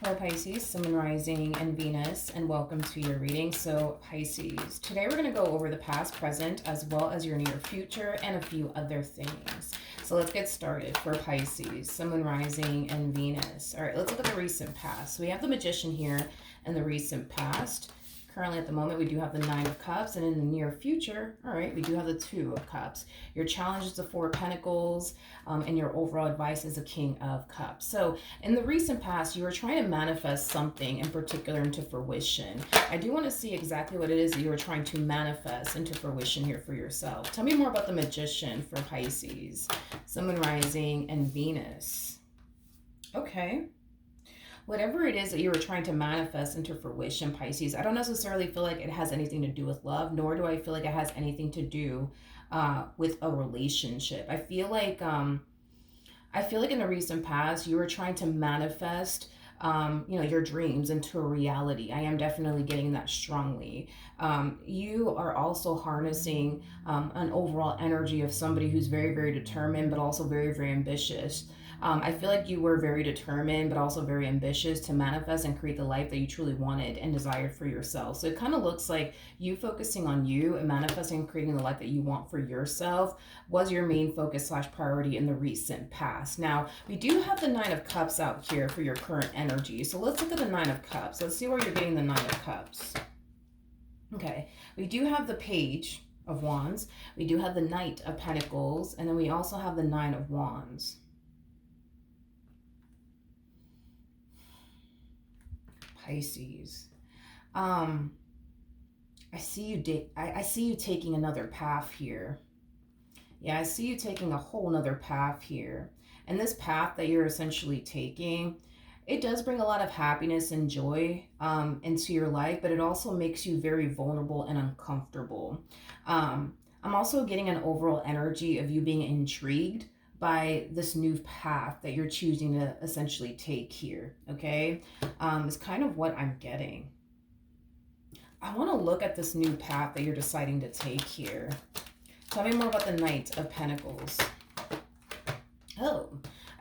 Hello Pisces, Sun, Moon, Rising, and Venus, and welcome to your reading. So Pisces, today we're going to go over the past, present, as well as your near future and a few other things. So let's get started for Pisces, Sun, Moon, Rising, and Venus. All right, let's look at the recent past. So we have the Magician here and the recent past. Currently at the moment, we do have the Nine of Cups, and in the near future, all right, we do have the Two of Cups. Your challenge is the Four of Pentacles, and your overall advice is the King of Cups. So in the recent past, you were trying to manifest something in particular into fruition. I do want to see exactly what it is that you were trying to manifest into fruition here for yourself. Tell me more about the Magician for Pisces, Sun, Moon, Rising, and Venus. Okay. Whatever it is that you were trying to manifest into fruition, Pisces, I don't necessarily feel like it has anything to do with love, nor do I feel like it has anything to do with a relationship. I feel like in the recent past, you were trying to manifest your dreams into a reality. I am definitely getting that strongly. You are also harnessing an overall energy of somebody who's very, very determined, but also very, very ambitious. I feel like you were very determined, but also very ambitious to manifest and create the life that you truly wanted and desired for yourself. So it kind of looks like you focusing on you and manifesting and creating the life that you want for yourself was your main focus / priority in the recent past. Now, we do have the Nine of Cups out here for your current energy. So let's look at the Nine of Cups. Let's see where you're getting the Nine of Cups. Okay, we do have the Page of Wands. We do have the Knight of Pentacles. And then we also have the Nine of Wands. Pisces. I see you taking another path here. Yeah, I see you taking a whole nother path here. And this path that you're essentially taking, it does bring a lot of happiness and joy into your life, but it also makes you very vulnerable and uncomfortable. I'm also getting an overall energy of you being intrigued by this new path that you're choosing to essentially take here, okay? Is kind of what I'm getting. I want to look at this new path that you're deciding to take here. Tell me more about the Knight of Pentacles. Oh,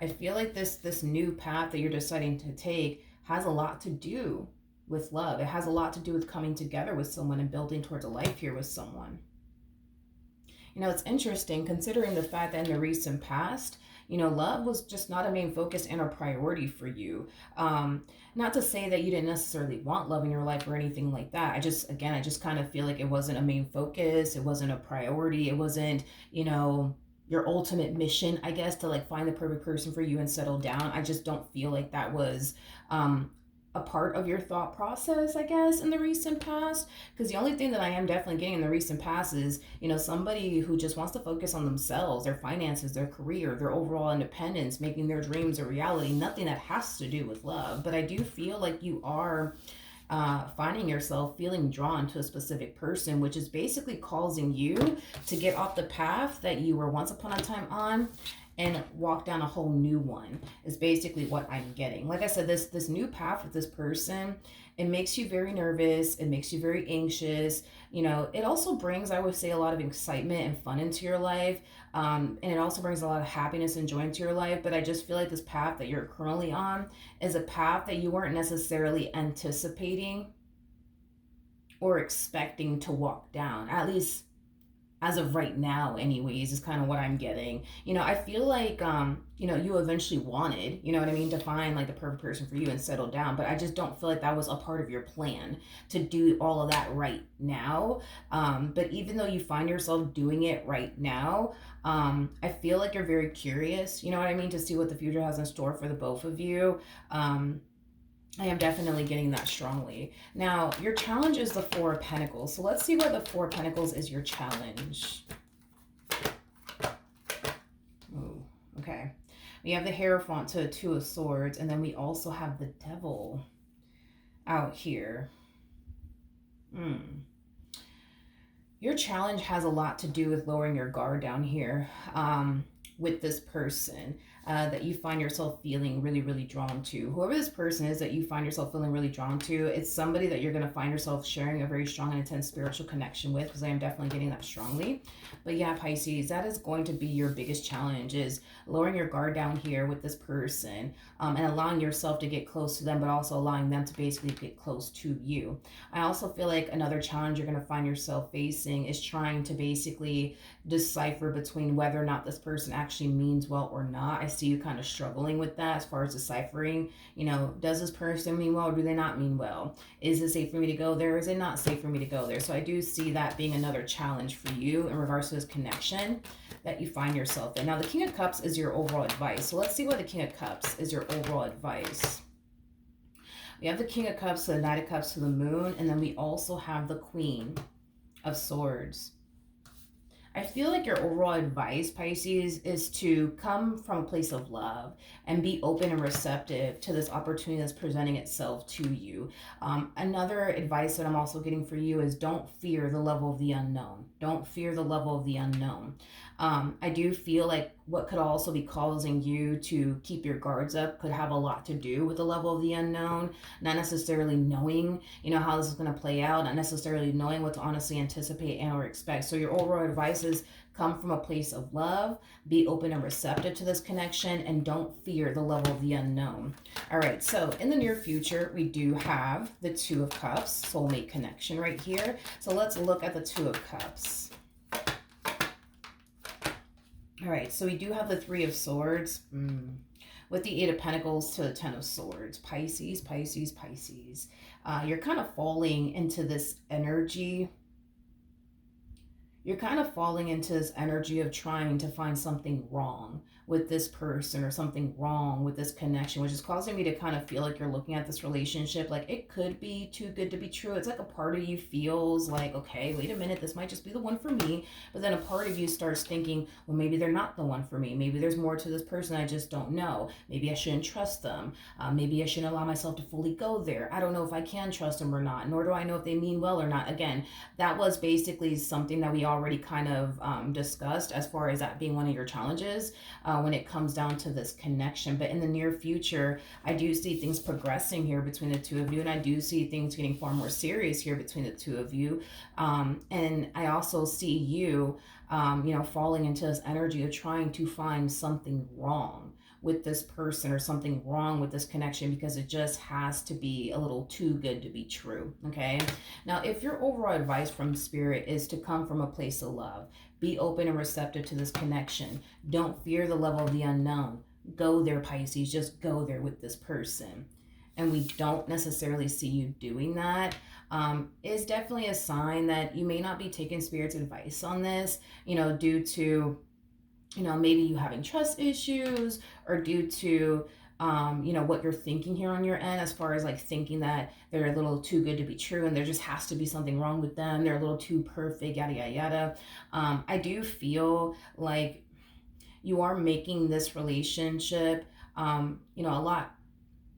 I feel like this new path that you're deciding to take has a lot to do with love. It has a lot to do with coming together with someone and building towards a life here with someone. You know, it's interesting considering the fact that in the recent past, love was just not a main focus and a priority for you. Not to say that you didn't necessarily want love in your life or anything like that. I just kind of feel like it wasn't a main focus. It wasn't a priority. It wasn't, your ultimate mission, I guess, to like find the perfect person for you and settle down. I just don't feel like that was a part of your thought process, I guess, in the recent past. Because the only thing that I am definitely getting in the recent past is, somebody who just wants to focus on themselves, their finances, their career, their overall independence, making their dreams a reality. Nothing that has to do with love. But I do feel like you are finding yourself feeling drawn to a specific person, which is basically causing you to get off the path that you were once upon a time on and walk down a whole new one, is basically what I'm getting. Like I said, this new path with this person, it makes you very nervous. It makes you very anxious. It also brings, I would say, a lot of excitement and fun into your life. And it also brings a lot of happiness and joy into your life. But I just feel like this path that you're currently on is a path that you weren't necessarily anticipating or expecting to walk down. At least as of right now, anyways, is kind of what I'm getting. I feel like, you eventually wanted, to find like the perfect person for you and settle down. But I just don't feel like that was a part of your plan to do all of that right now. But even though you find yourself doing it right now, I feel like you're very curious, to see what the future has in store for the both of you. I am definitely getting that strongly. Now, your challenge is the Four of Pentacles. So let's see where the Four of Pentacles is your challenge. Ooh, okay. We have the Hierophant to Two of Swords, and then we also have the Devil out here. Your challenge has a lot to do with lowering your guard down here with this person. that you find yourself feeling really, really drawn to. Whoever this person is that you find yourself feeling really drawn to, it's somebody that you're going to find yourself sharing a very strong and intense spiritual connection with, because I am definitely getting that strongly. But yeah, Pisces, that is going to be your biggest challenge, is lowering your guard down here with this person, and allowing yourself to get close to them, but also allowing them to basically get close to you. I also feel like another challenge you're going to find yourself facing is trying to basically decipher between whether or not this person actually means well or not. I see you kind of struggling with that as far as deciphering, does this person mean well or do they not mean well? Is it safe for me to go there? Is it not safe for me to go there? So I do see that being another challenge for you in regards to this connection that you find yourself in. Now, the King of Cups is your overall advice. So let's see what the King of Cups is your overall advice. We have the King of Cups to the Knight of Cups to the Moon, and then we also have the Queen of Swords. I feel like your overall advice, Pisces, is to come from a place of love and be open and receptive to this opportunity that's presenting itself to you. Another advice that I'm also getting for you is don't fear the level of the unknown. Don't fear the level of the unknown. I do feel like what could also be causing you to keep your guards up could have a lot to do with the level of the unknown, not necessarily knowing, how this is going to play out, not necessarily knowing what to honestly anticipate and or expect. So your overall advice is come from a place of love, be open and receptive to this connection, and don't fear the level of the unknown. All right, so in the near future, we do have the Two of Cups, soulmate connection right here. So let's look at the Two of Cups. All right, so we do have the Three of Swords with the Eight of Pentacles to the Ten of Swords. Pisces, Pisces, Pisces. You're kind of falling into this energy. You're kind of falling into this energy of trying to find something wrong with this person or something wrong with this connection, which is causing me to kind of feel like you're looking at this relationship like it could be too good to be true. It's like a part of you feels like, okay, wait a minute, this might just be the one for me. But then a part of you starts thinking, well, maybe they're not the one for me. Maybe there's more to this person I just don't know. Maybe I shouldn't trust them. Maybe I shouldn't allow myself to fully go there. I don't know if I can trust them or not, nor do I know if they mean well or not. Again, that was basically something that we already kind of discussed as far as that being one of your challenges when it comes down to this connection. But in the near future, I do see things progressing here between the two of you, and I do see things getting far more serious here between the two of you. And I also see you, falling into this energy of trying to find something wrong with this person or something wrong with this connection because it just has to be a little too good to be true. Okay. Now, if your overall advice from Spirit is to come from a place of love, be open and receptive to this connection, don't fear the level of the unknown. Go there, Pisces. Just go there with this person. And we don't necessarily see you doing that. Is definitely a sign that you may not be taking Spirit's advice on this, due to maybe you having trust issues or due to, what you're thinking here on your end as far as like thinking that they're a little too good to be true and there just has to be something wrong with them. They're a little too perfect, yada, yada, yada. I do feel like you are making this relationship, a lot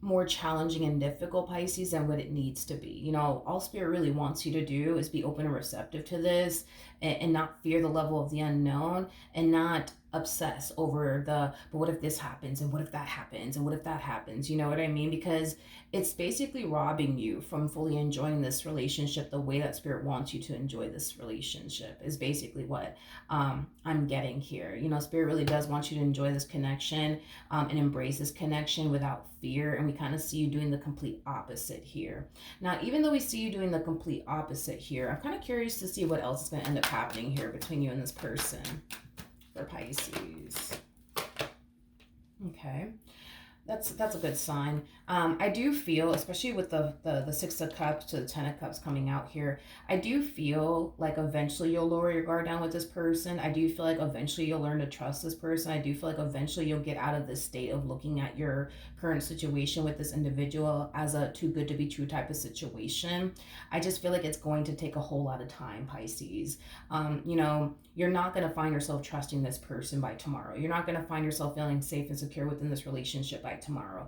more challenging and difficult, Pisces, than what it needs to be. All Spirit really wants you to do is be open and receptive to this and not fear the level of the unknown and not obsess over but what if this happens and what if that happens and what if that happens, you know what I mean? Because it's basically robbing you from fully enjoying this relationship the way that Spirit wants you to enjoy this relationship is basically what I'm getting here. Spirit really does want you to enjoy this connection and embrace this connection without fear, and we kind of see you doing the complete opposite here. Now, even though we see you doing the complete opposite here, I'm kind of curious to see what else is going to end up happening here between you and this person for Pisces. Okay. That's a good sign. I do feel, especially with the Six of Cups to the Ten of Cups coming out here, I do feel like eventually you'll lower your guard down with this person. I do feel like eventually you'll learn to trust this person. I do feel like eventually you'll get out of this state of looking at your current situation with this individual as a too good to be true type of situation. I just feel like it's going to take a whole lot of time, Pisces. You're not going to find yourself trusting this person by tomorrow. You're not going to find yourself feeling safe and secure within this relationship by tomorrow.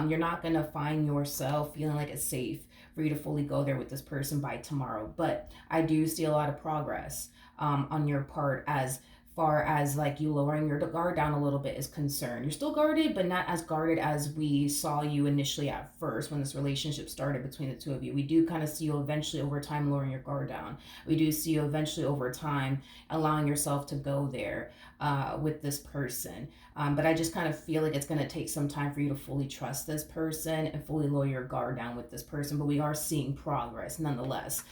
You're not going to find yourself feeling like it's safe for you to fully go there with this person by tomorrow. But I do see a lot of progress on your part as far as like you lowering your guard down a little bit is concerned. You're still guarded, but not as guarded as we saw you initially at first when this relationship started between the two of you. We do kind of see you eventually over time lowering your guard down. We do see you eventually over time allowing yourself to go there with this person. But I just kind of feel like it's going to take some time for you to fully trust this person and fully lower your guard down with this person. But we are seeing progress nonetheless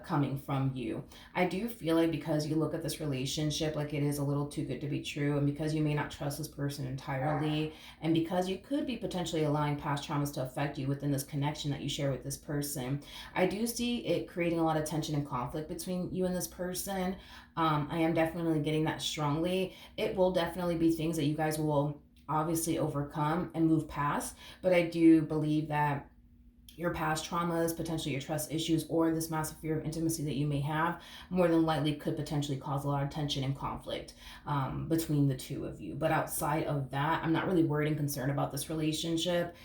coming from you. I do feel like because you look at this relationship like it is a little too good to be true, and because you may not trust this person entirely, and because you could be potentially allowing past traumas to affect you within this connection that you share with this person, I do see it creating a lot of tension and conflict between you and this person. I am definitely getting that strongly. It will definitely be things that you guys will obviously overcome and move past, but I do believe that your past traumas, potentially your trust issues, or this massive fear of intimacy that you may have, more than likely could potentially cause a lot of tension and conflict between the two of you. But outside of that, I'm not really worried and concerned about this relationship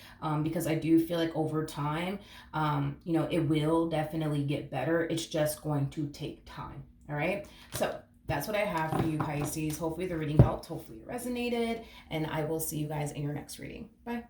because I do feel like over time, it will definitely get better. It's just going to take time. All right. So that's what I have for you, Pisces. Hopefully the reading helped. Hopefully it resonated. And I will see you guys in your next reading. Bye.